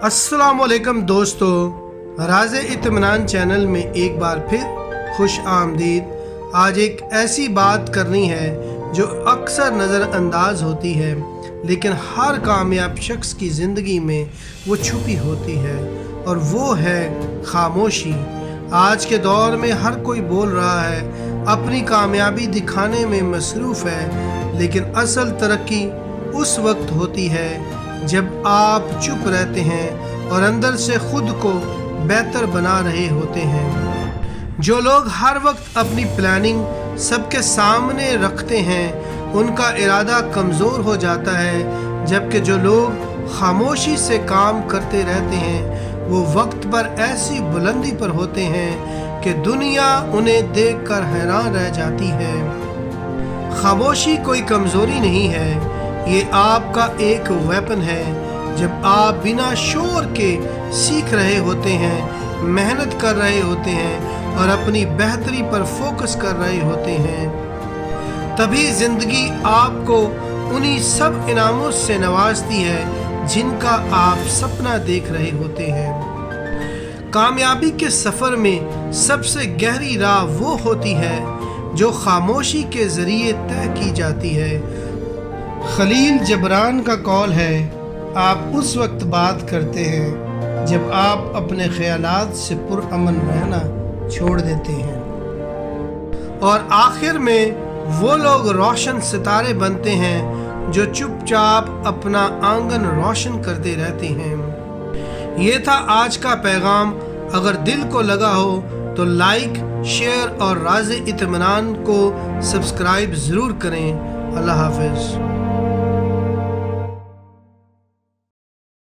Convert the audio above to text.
अस्सलामुअलैकुम दोस्तों, राज़े इत्मीनान चैनल में एक बार फिर खुश आमदीद। आज एक ऐसी बात करनी है जो अक्सर नज़रअंदाज होती है, लेकिन हर कामयाब शख्स की ज़िंदगी में वो छुपी होती है, और वो है खामोशी। आज के दौर में हर कोई बोल रहा है, अपनी कामयाबी दिखाने में मसरूफ़ है, लेकिन असल तरक्की उस वक्त होती है जब आप चुप रहते हैं और अंदर से खुद को बेहतर बना रहे होते हैं। जो लोग हर वक्त अपनी प्लानिंग सबके सामने रखते हैं, उनका इरादा कमज़ोर हो जाता है, जबकि जो लोग खामोशी से काम करते रहते हैं वो वक्त पर ऐसी बुलंदी पर होते हैं कि दुनिया उन्हें देखकर हैरान रह जाती है। खामोशी कोई कमज़ोरी नहीं है, ये आपका एक वेपन है। जब आप बिना शोर के सीख रहे होते हैं, मेहनत कर रहे होते हैं और अपनी बेहतरी पर फोकस कर रहे होते हैं, तभी ज़िंदगी आपको उन्हीं सब इनामों से नवाजती है जिनका आप सपना देख रहे होते हैं। कामयाबी के सफ़र में सबसे गहरी राह वो होती है जो खामोशी के ज़रिए तय की जाती है। खलील जबरान का कौल है, आप उस वक्त बात करते हैं जब आप अपने ख्यालात से पुरअमन रहना छोड़ देते हैं, और आखिर में वो लोग रोशन सितारे बनते हैं जो चुपचाप अपना आंगन रोशन करते रहते हैं। ये था आज का पैगाम। अगर दिल को लगा हो तो लाइक, शेयर और राज़े इत्मीनान को सब्सक्राइब ज़रूर करें। अल्लाह हाफ़िज़।